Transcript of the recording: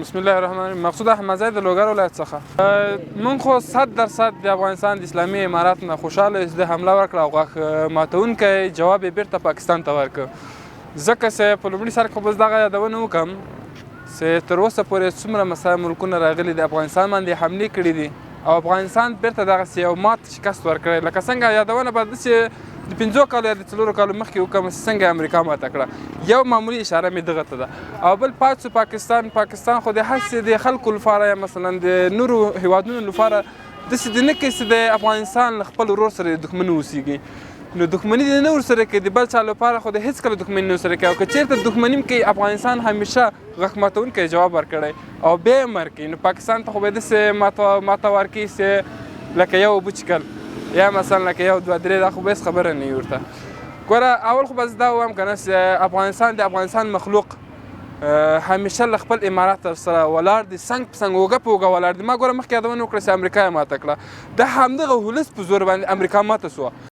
بسم الله الرحمن الرحیم. مقصود احمدزی د لوګر ولایت څخه مونږ خو 100% د افغانستان د اسلامي امارات نه خوشحاله یو چې د حمله وکړه او غاښ ماتونکی جواب یې بیرته پاکستان ته ورکړ. ځکه چې په لومړي سر کې خو بس دغه یادونه وکړم چې تر اوسه پورې څومره ملکونه راغلي د افغانستان باندې حملې کړي دي او افغانستان بیرته دغسې یو مات شکست ورکړی. لکه څنګه یادونه به داسې د 5 کالو یا د 4 کالو مخکې وکړم چې څنګه امریکا ماته کړه. یو معمولي اشاره مې دغه ته ده او بل پاتې پاکستان خو د هسې د خلکو لپاره یا مثلا د نورو هیوادونو لپاره داسې د نه کوي چې د افغانستان له خپل ورور سره دښمني اوسېږي. نو دښمني دې نه ورسره کوي، د بل چا لپاره خو د هېڅکله دښمني نه ورسره کوي. او که چېرته دښمني هم کوي افغانستان همیشه غږ ماتونکی جواب ورکړی او بیا یې ورکوي. نو پاکستان ته خو به یې داسې ماته ورکوي چې لکه یو اوبه څښل یا مثلا لکه یو 2-3 دا خو به هېڅ خبره نه وي ورته. ګوره اول خو به زه دا ووایم که نه چې افغانستان مخلوق همیشه له خپل امارات سره ولاړ دي، څنګ په څنګ اوږه په اوږه ولاړ دي. ما ګوره مخکې یادونه وکړه چې امریکا یې ماته کړه، د همدغه ولس په زور باندې امریکا ماته سوه.